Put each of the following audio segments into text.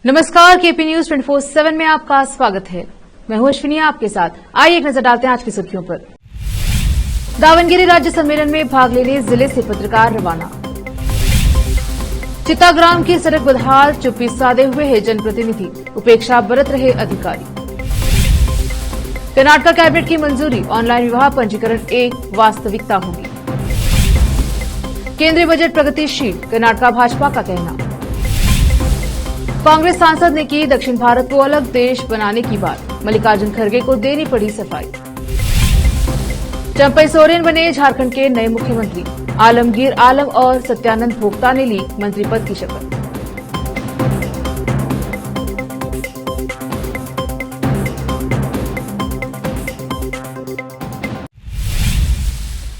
नमस्कार, KP news 24/7 में आपका स्वागत है। मैं हूं अश्विनी आपके साथ। आइए एक नजर डालते हैं आज की सुर्खियों पर। दावनगिरी राज्य सम्मेलन में भाग लेने जिले से पत्रकार रवाना। चित्ताग्राम की सड़क बदहाल, चुप्पी साधे हुए है जनप्रतिनिधि, उपेक्षा बरत रहे अधिकारी। कर्नाटक कैबिनेट की मंजूरी, ऑनलाइन विवाह पंजीकरण एक वास्तविकता होगी। केंद्रीय बजट प्रगतिशील, कर्नाटक भाजपा का कहना। कांग्रेस सांसद ने की दक्षिण भारत को अलग देश बनाने की बात, मल्लिकार्जुन खड़गे को देनी पड़ी सफाई। चंपई सोरेन बने झारखंड के नए मुख्यमंत्री, आलमगीर आलम और सत्यानंद भोक्ता ने ली मंत्री पद की शपथ।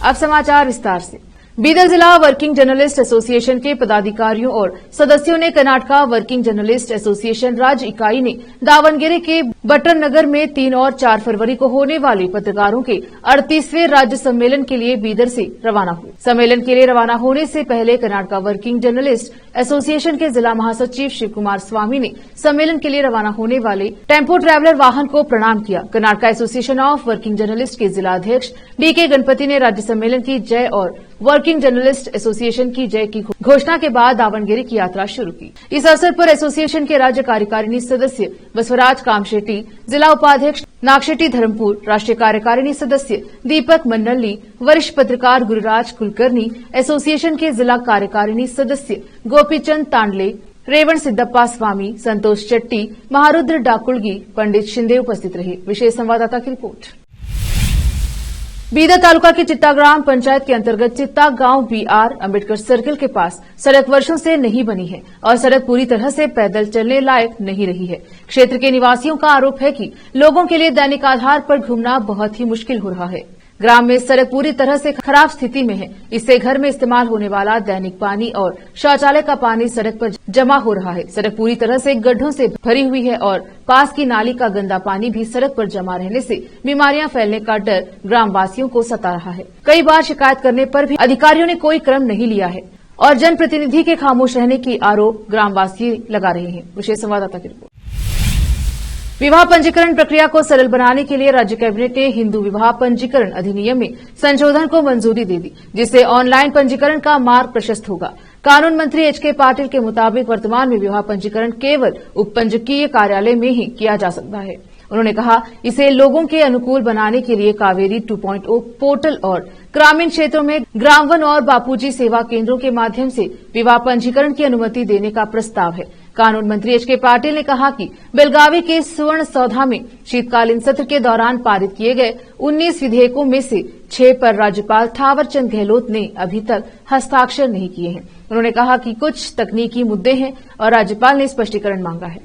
अब समाचार विस्तार से। बीदर जिला वर्किंग जर्नलिस्ट एसोसिएशन के पदाधिकारियों और सदस्यों ने कर्नाटक वर्किंग जर्नलिस्ट एसोसिएशन राज्य इकाई ने दावनगिरी के बटर नगर में 3 और 4 फरवरी को होने वाले पत्रकारों के 38वें राज्य सम्मेलन के लिए बीदर से रवाना हुए। सम्मेलन के लिए रवाना होने से पहले कर्नाटक वर्किंग जर्नलिस्ट एसोसिएशन के जिला महासचिव शिव कुमार स्वामी ने सम्मेलन के लिए रवाना होने वाले टेम्पो ट्रैवलर वाहन को प्रणाम किया। Karnataka association of working journalist के जिला अध्यक्ष डीके गणपति ने राज्य सम्मेलन की जय और वर्किंग जर्नलिस्ट एसोसिएशन की जय की घोषणा के बाद दावनगिरी की यात्रा शुरू की। इस अवसर पर एसोसिएशन के राज्य कार्यकारिणी सदस्य बसवराज कामशेट्टी, जिला उपाध्यक्ष नागशेट्टी धर्मपुर, राष्ट्रीय कार्यकारिणी सदस्य दीपक मन्नल्ली, वरिष्ठ पत्रकार गुरुराज कुलकर्णी, एसोसिएशन के जिला कार्यकारिणी सदस्य गोपीचंद तांडले, रेवण सिद्धप्पा स्वामी, संतोष चट्टी, महारुद्र डाकुलगी, पंडित शिंदे उपस्थित रहे। विशेष संवाददाता की रिपोर्ट। बीदर तालुका के चित्ताग्राम पंचायत के अंतर्गत चित्ता गांव बीआर अंबेडकर सर्किल के पास सड़क वर्षों से नहीं बनी है और सड़क पूरी तरह से पैदल चलने लायक नहीं रही है। क्षेत्र के निवासियों का आरोप है कि लोगों के लिए दैनिक आधार पर घूमना बहुत ही मुश्किल हो रहा है। ग्राम में सड़क पूरी तरह से खराब स्थिति में है। इससे घर में इस्तेमाल होने वाला दैनिक पानी और शौचालय का पानी सड़क पर जमा हो रहा है। सड़क पूरी तरह से गड्ढों से भरी हुई है और पास की नाली का गंदा पानी भी सड़क पर जमा रहने से बीमारियां फैलने का डर ग्रामवासियों को सता रहा है। कई बार शिकायत करने पर भी अधिकारियों ने कोई क्रम नहीं लिया है और जनप्रतिनिधि के खामोश रहने की आरोप ग्रामवासी लगा रहे हैं। विशेष संवाददाता की रिपोर्ट। विवाह पंजीकरण प्रक्रिया को सरल बनाने के लिए राज्य कैबिनेट ने हिंदू विवाह पंजीकरण अधिनियम में संशोधन को मंजूरी दे दी, जिससे ऑनलाइन पंजीकरण का मार्ग प्रशस्त होगा। कानून मंत्री एच.के. पाटिल के मुताबिक वर्तमान में विवाह पंजीकरण केवल उपपंजीकीय कार्यालय में ही किया जा सकता है। उन्होंने कहा, इसे लोगों के अनुकूल बनाने के लिए कावेरी 2.0 पोर्टल और ग्रामीण क्षेत्रों में ग्राम वन और बापूजी सेवा केंद्रों के माध्यम से विवाह पंजीकरण की अनुमति देने का प्रस्ताव है। कानून मंत्री एच.के. पाटिल ने कहा कि बेलगावी के स्वर्ण सौधा में शीतकालीन सत्र के दौरान पारित किए गए 19 विधेयकों में से 6 पर राज्यपाल थावरचंद गहलोत ने अभी तक हस्ताक्षर नहीं किए हैं। उन्होंने कहा कि कुछ तकनीकी मुद्दे हैं और राज्यपाल ने स्पष्टीकरण मांगा है।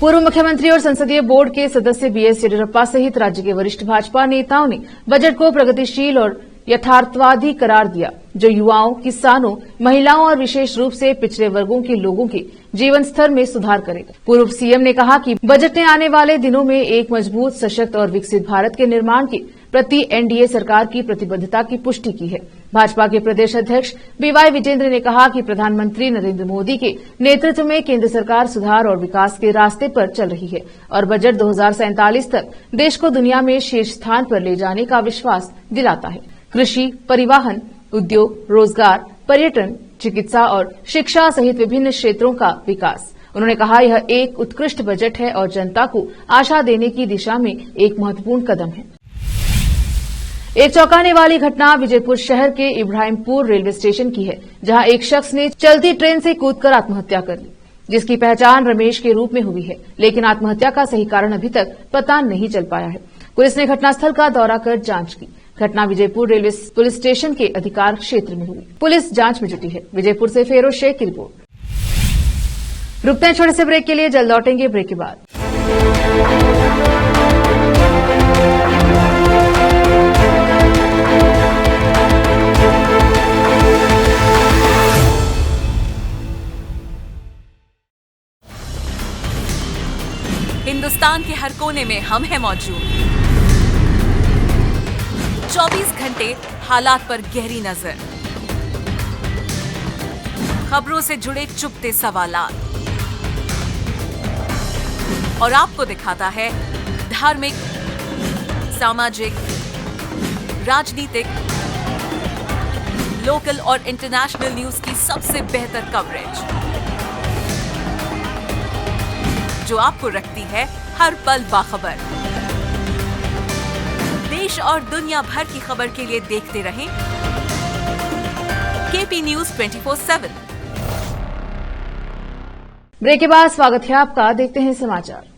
पूर्व मुख्यमंत्री और संसदीय बोर्ड के सदस्य बीएस येदियुरप्पा सहित राज्य के वरिष्ठ भाजपा नेताओं ने बजट को प्रगतिशील और यथार्थवादी करार दिया, जो युवाओं, किसानों, महिलाओं और विशेष रूप से पिछड़े वर्गों के लोगों के जीवन स्तर में सुधार करेगा। पूर्व सीएम ने कहा कि बजट ने आने वाले दिनों में एक मजबूत, सशक्त और विकसित भारत के निर्माण के प्रति एनडीए सरकार की प्रतिबद्धता की पुष्टि की है। भाजपा के प्रदेश अध्यक्ष बीवाई विजेंद्र ने कहा कि प्रधानमंत्री नरेंद्र मोदी के नेतृत्व में केंद्र सरकार सुधार और विकास के रास्ते पर चल रही है और बजट 2047 तक देश को दुनिया में शीर्ष स्थान पर ले जाने का विश्वास दिलाता है। कृषि, परिवहन, उद्योग, रोजगार, पर्यटन, चिकित्सा और शिक्षा सहित विभिन्न क्षेत्रों का विकास। उन्होंने कहा, यह एक उत्कृष्ट बजट है और जनता को आशा देने की दिशा में एक महत्वपूर्ण कदम है। एक चौंकाने वाली घटना विजयपुर शहर के इब्राहिमपुर रेलवे स्टेशन की है, जहां एक शख्स ने चलती ट्रेन से कूदकर आत्महत्या कर ली, जिसकी पहचान रमेश के रूप में हुई है, लेकिन आत्महत्या का सही कारण अभी तक पता नहीं चल पाया है। पुलिस ने घटनास्थल का दौरा कर जांच की। घटना विजयपुर रेलवे पुलिस स्टेशन के अधिकार क्षेत्र में हुई। पुलिस जांच में जुटी है। विजयपुर से फेरोज शेख की रिपोर्ट। रुकते हैं छोटे से ब्रेक के लिए, जल्द लौटेंगे ब्रेक के बाद। हिंदुस्तान के हर कोने में हम हैं मौजूद। 24 घंटे हालात पर गहरी नजर, खबरों से जुड़े चुपते सवालात, और आपको दिखाता है धार्मिक, सामाजिक, राजनीतिक, लोकल और इंटरनेशनल न्यूज की सबसे बेहतर कवरेज, जो आपको रखती है हर पल बाखबर। देश और दुनिया भर की खबर के लिए देखते रहें केपी न्यूज 24/7। ब्रेक के बाद स्वागत है आपका। देखते हैं समाचार।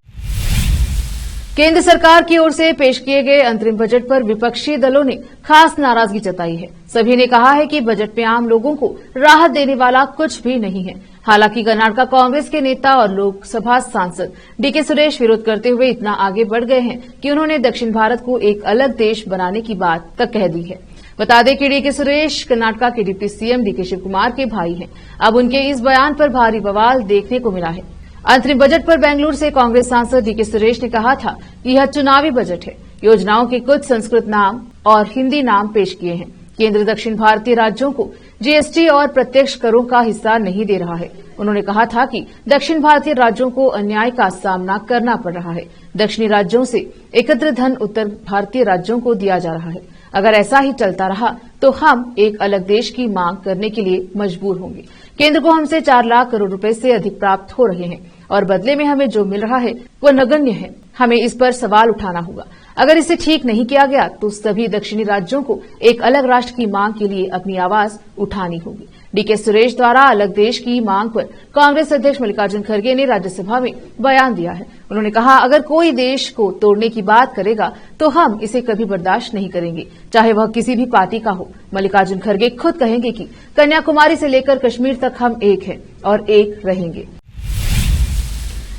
केंद्र सरकार की ओर से पेश किए गए अंतरिम बजट पर विपक्षी दलों ने खास नाराजगी जताई है। सभी ने कहा है कि बजट में आम लोगों को राहत देने वाला कुछ भी नहीं है। हालांकि कर्नाटक कांग्रेस के नेता और लोकसभा सांसद डीके सुरेश विरोध करते हुए इतना आगे बढ़ गए हैं कि उन्होंने दक्षिण भारत को एक अलग देश बनाने की बात तक कह दी है। बता दें कि डीके सुरेश कर्नाटक के deputy CM DK Shivakumar के भाई हैं। अब उनके इस बयान पर भारी बवाल देखने को मिला है। अंतरिम बजट पर बेंगलुरु से कांग्रेस सांसद डीके सुरेश ने कहा था कि यह चुनावी बजट है। योजनाओं के कुछ संस्कृत नाम और हिंदी नाम पेश किए हैं। केंद्र दक्षिण भारतीय राज्यों को जीएसटी और प्रत्यक्ष करों का हिस्सा नहीं दे रहा है। उन्होंने कहा था कि दक्षिण भारतीय राज्यों को अन्याय का सामना करना पड़ रहा है। दक्षिणी राज्यों से एकत्र धन उत्तर भारतीय राज्यों को दिया जा रहा है। अगर ऐसा ही चलता रहा तो हम एक अलग देश की मांग करने के लिए मजबूर होंगे। केंद्र को हमसे 4 लाख करोड़ रुपए से अधिक प्राप्त हो रहे हैं और बदले में हमें जो मिल रहा है वो नगण्य है। हमें इस पर सवाल उठाना होगा। अगर इसे ठीक नहीं किया गया तो सभी दक्षिणी राज्यों को एक अलग राष्ट्र की मांग के लिए अपनी आवाज उठानी होगी। डीके सुरेश द्वारा अलग देश की मांग पर कांग्रेस अध्यक्ष मल्लिकार्जुन खड़गे ने राज्यसभा में बयान दिया है। उन्होंने कहा, अगर कोई देश को तोड़ने की बात करेगा तो हम इसे कभी बर्दाश्त नहीं करेंगे, चाहे वह किसी भी पार्टी का हो। मल्लिकार्जुन खड़गे खुद कहेंगे कि कन्याकुमारी से लेकर कश्मीर तक हम एक हैं और एक रहेंगे।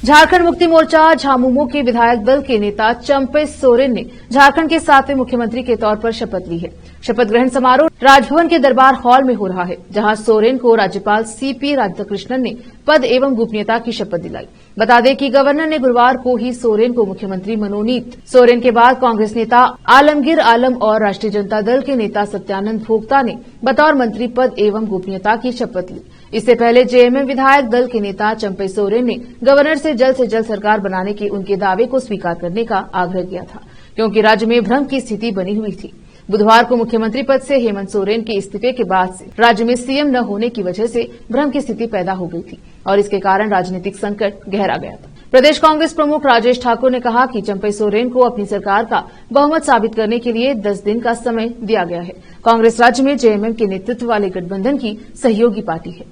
झारखंड मुक्ति मोर्चा झामुमो के विधायक दल के नेता चंपे सोरेन ने झारखंड के 7वें मुख्यमंत्री के तौर पर शपथ ली है। शपथ ग्रहण समारोह राजभवन के दरबार हॉल में हो रहा है, जहां सोरेन को राज्यपाल सीपी राधाकृष्णन ने पद एवं गोपनीयता की शपथ दिलाई। बता दें कि गवर्नर ने गुरुवार को ही सोरेन को मुख्यमंत्री मनोनीत। सोरेन के बाद कांग्रेस नेता आलमगीर आलम और राष्ट्रीय जनता दल के नेता सत्यानंद भोक्ता ने बतौर मंत्री पद एवं गोपनीयता की शपथ ली। इससे पहले जेएमएम विधायक दल के नेता चंपे सोरेन ने गवर्नर से जल्द सरकार बनाने के उनके दावे को स्वीकार करने का आग्रह किया था, क्योंकि राज्य में भ्रम की स्थिति बनी हुई थी। बुधवार को मुख्यमंत्री पद से हेमंत सोरेन के इस्तीफे के बाद से राज्य में सीएम न होने की वजह से भ्रम की स्थिति पैदा हो गई थी और इसके कारण राजनीतिक संकट गहरा गया था। प्रदेश कांग्रेस प्रमुख राजेश ठाकुर ने कहा कि चंपे सोरेन को अपनी सरकार का बहुमत साबित करने के लिए 10 दिन का समय दिया गया है। कांग्रेस राज्य में जेएमएम के नेतृत्व वाले गठबंधन की सहयोगी पार्टी है।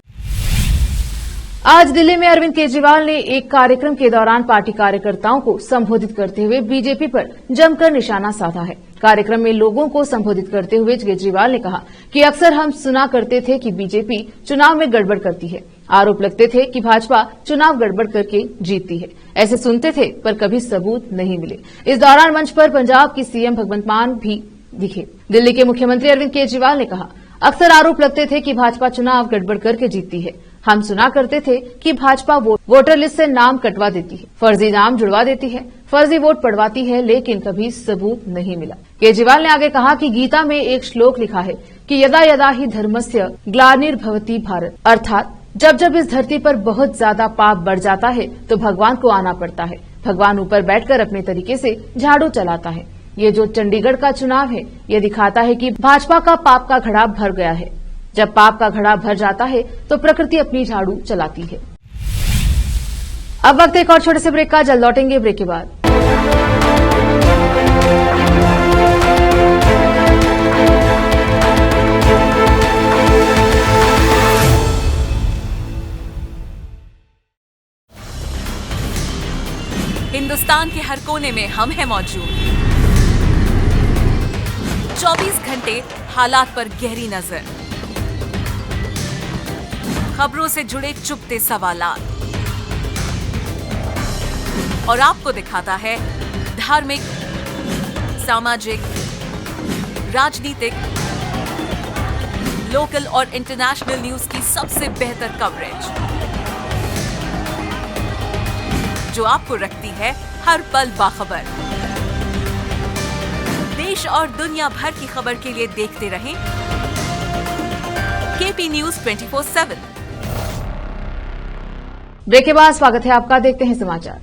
आज दिल्ली में अरविंद केजरीवाल ने एक कार्यक्रम के दौरान पार्टी कार्यकर्ताओं को संबोधित करते हुए बीजेपी पर जमकर निशाना साधा है। कार्यक्रम में लोगों को संबोधित करते हुए केजरीवाल ने कहा कि अक्सर हम सुना करते थे कि बीजेपी चुनाव में गड़बड़ करती है। आरोप लगते थे कि भाजपा चुनाव गड़बड़ करके जीतती है। ऐसे सुनते थे पर कभी सबूत नहीं मिले। इस दौरान मंच पर पंजाब की सीएम भगवंत मान भी दिखे। दिल्ली के मुख्यमंत्री अरविंद केजरीवाल ने कहा, अक्सर आरोप लगते थे कि भाजपा चुनाव गड़बड़ करके जीतती है। हम सुना करते थे कि भाजपा वोटर लिस्ट से नाम कटवा देती है, फर्जी नाम जुड़वा देती है, फर्जी वोट पड़वाती है, लेकिन कभी सबूत नहीं मिला। केजरीवाल ने आगे कहा कि गीता में एक श्लोक लिखा है कि यदा यदा ही धर्मस्य ग्लानिर्भवति भारत, अर्थात जब जब इस धरती पर बहुत ज्यादा पाप बढ़ जाता है तो भगवान को आना पड़ता है। भगवान ऊपर बैठकर अपने तरीके से झाड़ू चलाता है। ये जो चंडीगढ़ का चुनाव है, ये दिखाता है कि भाजपा का पाप का घड़ा भर गया है। जब पाप का घड़ा भर जाता है तो प्रकृति अपनी झाड़ू चलाती है। अब वक्त एक और छोटे से ब्रेक का, जल्द लौटेंगे ब्रेक के बाद। हिंदुस्तान के हर कोने में हम हैं मौजूद। 24 घंटे हालात पर गहरी नजर, खबरों से जुड़े चुपते सवालात और आपको दिखाता है धार्मिक, सामाजिक, राजनीतिक, लोकल और इंटरनेशनल न्यूज की सबसे बेहतर कवरेज, जो आपको रखती है हर पल बाखबर। देश और दुनिया भर की खबर के लिए देखते रहें केपी न्यूज 24/7। ब्रेक के बाद स्वागत है आपका। देखते हैं समाचार।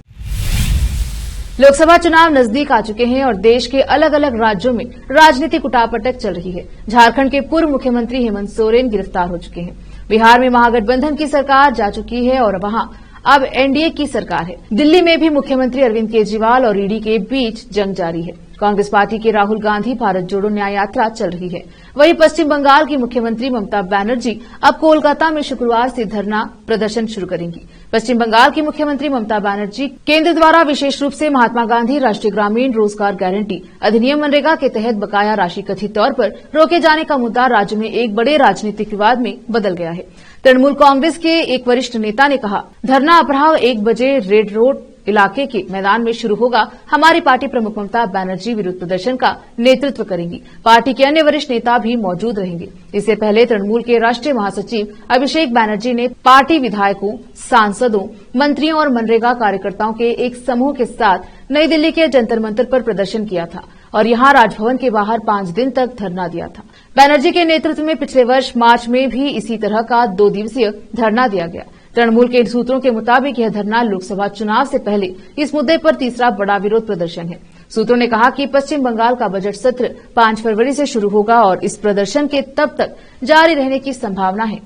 लोकसभा चुनाव नजदीक आ चुके हैं और देश के अलग अलग राज्यों में राजनीतिक उठापटक चल रही है। झारखंड के पूर्व मुख्यमंत्री हेमंत सोरेन गिरफ्तार हो चुके हैं। बिहार में महागठबंधन की सरकार जा चुकी है और वहां अब एनडीए की सरकार है। दिल्ली में भी मुख्यमंत्री अरविंद केजरीवाल और ईडी के बीच जंग जारी है। कांग्रेस पार्टी के राहुल गांधी भारत जोड़ो न्याय यात्रा चल रही है। वहीं पश्चिम बंगाल की मुख्यमंत्री ममता बनर्जी अब कोलकाता में शुक्रवार से धरना प्रदर्शन शुरू करेंगी। पश्चिम बंगाल की मुख्यमंत्री ममता बनर्जी केंद्र द्वारा विशेष रूप से महात्मा गांधी राष्ट्रीय ग्रामीण रोजगार गारंटी अधिनियम मनरेगा के तहत बकाया राशि कथित तौर पर रोके जाने का मुद्दा राज्य में एक बड़े राजनीतिक विवाद में बदल गया है। तृणमूल कांग्रेस के एक वरिष्ठ नेता ने कहा, धरना अपराह 1 बजे रेड रोड इलाके के मैदान में शुरू होगा। हमारी पार्टी प्रमुख ममता बनर्जी विरोध प्रदर्शन का नेतृत्व करेंगी। पार्टी के अन्य वरिष्ठ नेता भी मौजूद रहेंगे। इससे पहले तृणमूल के राष्ट्रीय महासचिव अभिषेक बनर्जी ने पार्टी विधायकों, सांसदों, मंत्रियों और मनरेगा कार्यकर्ताओं के एक समूह के साथ नई दिल्ली के जंतर मंतर पर प्रदर्शन किया था और यहां राजभवन के बाहर 5 दिन तक धरना दिया था। बनर्जी के नेतृत्व में पिछले वर्ष मार्च में भी इसी तरह का 2 दिवसीय धरना दिया गया। तृणमूल के सूत्रों के मुताबिक यह धरना लोकसभा चुनाव से पहले इस मुद्दे पर तीसरा बड़ा विरोध प्रदर्शन है। सूत्रों ने कहा कि पश्चिम बंगाल का बजट सत्र 5 फरवरी से शुरू होगा और इस प्रदर्शन के तब तक जारी रहने की संभावना है।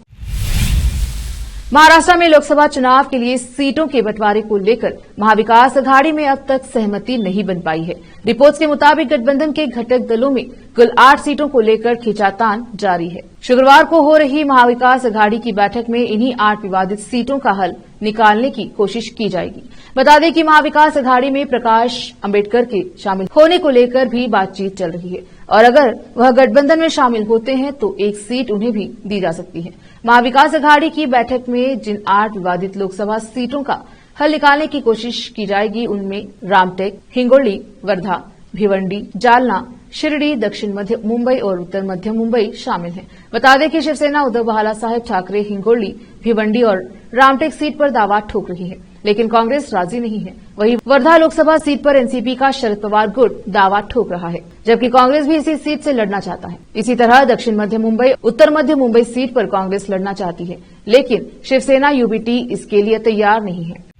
महाराष्ट्र में लोकसभा चुनाव के लिए सीटों के बंटवारे को लेकर महाविकास अघाड़ी में अब तक सहमति नहीं बन पाई है। रिपोर्ट्स के मुताबिक गठबंधन के घटक दलों में कुल 8 सीटों को लेकर खींचातान जारी है। शुक्रवार को हो रही महाविकास अघाड़ी की बैठक में इन्हीं 8 विवादित सीटों का हल निकालने की कोशिश की जाएगी। बता दें कि महाविकास अघाड़ी में प्रकाश अंबेडकर के शामिल होने को लेकर भी बातचीत चल रही है और अगर वह गठबंधन में शामिल होते हैं तो एक सीट उन्हें भी दी जा सकती है। महाविकास अघाड़ी की बैठक में जिन 8 विवादित लोकसभा सीटों का हल निकालने की कोशिश की जाएगी उनमें रामटेक, हिंगोली, वर्धा, भिवंडी, जालना, शिरडी, दक्षिण मध्य मुंबई और उत्तर मध्य मुंबई शामिल हैं। बता दें कि शिवसेना उद्धव बालासाहेब ठाकरे हिंगोली, भिवंडी और रामटेक सीट पर दावा ठोक रही है, लेकिन कांग्रेस राजी नहीं है। वहीं वर्धा लोकसभा सीट पर एनसीपी का शरद पवार गुट दावा ठोक रहा है, जबकि कांग्रेस भी इसी सीट से लड़ना चाहता है। इसी तरह दक्षिण मध्य मुंबई, उत्तर मध्य मुंबई सीट पर कांग्रेस लड़ना चाहती है, लेकिन शिवसेना यूबीटी इसके लिए तैयार नहीं है।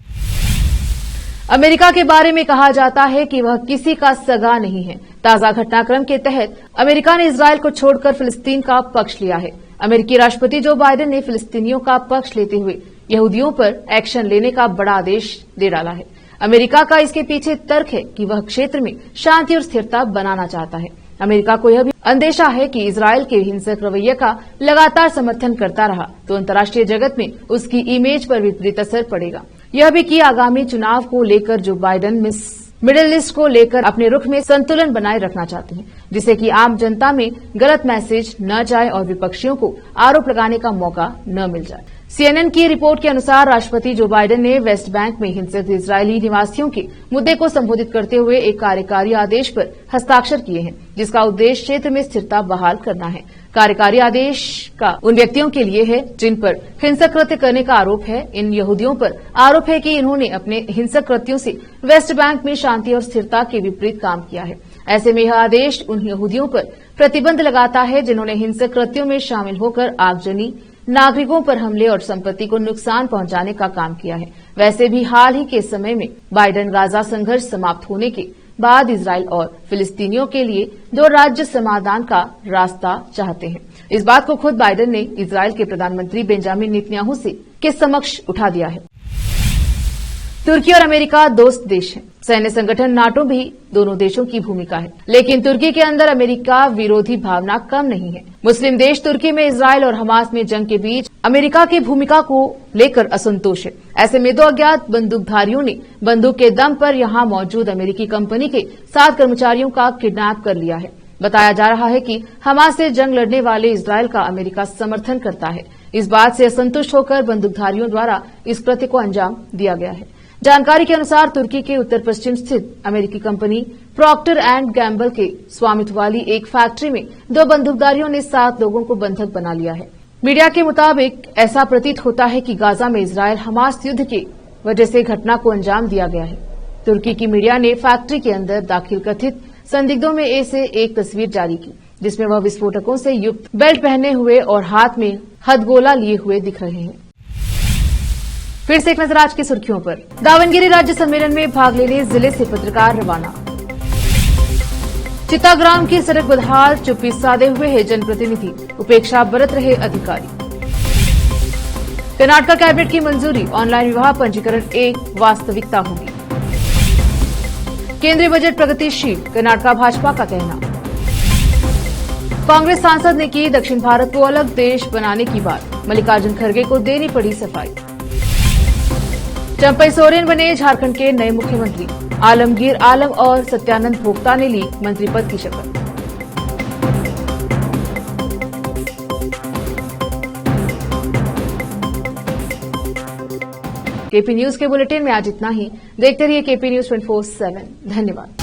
अमेरिका के बारे में कहा जाता है कि वह किसी का सगा नहीं है। ताजा घटनाक्रम के तहत अमेरिका ने इजरायल को छोड़कर फिलिस्तीन का पक्ष लिया है। अमेरिकी राष्ट्रपति जो बाइडेन ने फिलिस्तीनियों का पक्ष लेते हुए यहूदियों पर एक्शन लेने का बड़ा आदेश दे डाला है। अमेरिका का इसके पीछे तर्क है कि वह क्षेत्र में शांति और स्थिरता बनाना चाहता है। अमेरिका को यह भी अंदेशा है कि इजरायल के हिंसक रवैये का लगातार समर्थन करता रहा तो अंतर्राष्ट्रीय जगत में उसकी इमेज पर विपरीत असर पड़ेगा। यह भी कि आगामी चुनाव को लेकर जो बाइडेन मिडिल ईस्ट को लेकर अपने रुख में संतुलन बनाए रखना चाहते हैं, जिससे कि आम जनता में गलत मैसेज न जाए और विपक्षियों को आरोप लगाने का मौका न मिल जाए। सीएनएन की रिपोर्ट के अनुसार राष्ट्रपति जो बाइडेन ने वेस्ट बैंक में हिंसक इजरायली निवासियों के मुद्दे को संबोधित करते हुए एक कार्यकारी आदेश पर हस्ताक्षर किए हैं, जिसका उद्देश्य क्षेत्र में स्थिरता बहाल करना है। कार्यकारी आदेश का उन व्यक्तियों के लिए है जिन पर हिंसक कृत्य करने का आरोप है। इन यहूदियों पर आरोप है कि इन्होंने अपने हिंसक कृत्यों से वेस्ट बैंक में शांति और स्थिरता के विपरीत काम किया है। ऐसे में यह आदेश उन यहूदियों पर प्रतिबंध लगाता है जिन्होंने हिंसक कृत्यों में शामिल होकर आगजनी, नागरिकों पर हमले और संपत्ति को नुकसान पहुंचाने का काम किया है। वैसे भी हाल ही के समय में बाइडेन गाजा संघर्ष समाप्त होने के बाद इजरायल और फिलिस्तीनियों के लिए 2 राज्य समाधान का रास्ता चाहते हैं। इस बात को खुद बाइडेन ने इजरायल के प्रधानमंत्री बेंजामिन नेतन्याहू के समक्ष उठा दिया है। तुर्की और अमेरिका दोस्त देश हैं। सैन्य संगठन नाटो भी दोनों देशों की भूमिका है, लेकिन तुर्की के अंदर अमेरिका विरोधी भावना कम नहीं है। मुस्लिम देश तुर्की में इजरायल और हमास में जंग के बीच अमेरिका की भूमिका को लेकर असंतोष है। ऐसे में 2 अज्ञात बंदूकधारियों ने बंदूक के दम पर यहां मौजूद अमेरिकी कंपनी के 7 कर्मचारियों का किडनैप कर लिया है। बताया जा रहा है कि हमास से जंग लड़ने वाले इजरायल का अमेरिका समर्थन करता है। इस बात से असंतुष्ट होकर बंदूकधारियों द्वारा इस कृत्य को अंजाम दिया गया है। जानकारी के अनुसार तुर्की के उत्तर पश्चिम स्थित अमेरिकी कंपनी प्रॉक्टर एंड गैम्बल के स्वामित्व वाली एक फैक्ट्री में 2 बंदूकधारियों ने 7 लोगों को बंधक बना लिया है। मीडिया के मुताबिक ऐसा प्रतीत होता है कि गाजा में इजरायल हमास युद्ध की वजह से घटना को अंजाम दिया गया है। तुर्की की मीडिया ने फैक्ट्री के अंदर दाखिल कथित संदिग्धों में से एक तस्वीर जारी की, जिसमें वह विस्फोटकों से युक्त बेल्ट पहने हुए और हाथ में हथगोला लिए हुए दिख रहे हैं। फिर से एक नजर आज की सुर्खियों पर। दावनगिरी राज्य सम्मेलन में भाग लेने जिले से पत्रकार रवाना। चित्ताग्राम की सड़क बदहाल, चुप्पी साधे हुए है जनप्रतिनिधि, उपेक्षा बरत रहे अधिकारी। कर्नाटक कैबिनेट की मंजूरी, ऑनलाइन विवाह पंजीकरण एक वास्तविकता होगी। केंद्रीय बजट प्रगतिशील, कर्नाटक भाजपा का कहना। कांग्रेस सांसद ने की दक्षिण भारत को अलग देश बनाने की बात, मल्लिकार्जुन खड़गे को देनी पड़ी सफाई। चंपई सोरेन बने झारखंड के नए मुख्यमंत्री, आलमगीर आलम और सत्यानंद भोक्ता ने ली मंत्री पद की शपथ। केपी न्यूज के बुलेटिन में आज इतना ही। देखते रहिए केपी न्यूज 24/7। धन्यवाद।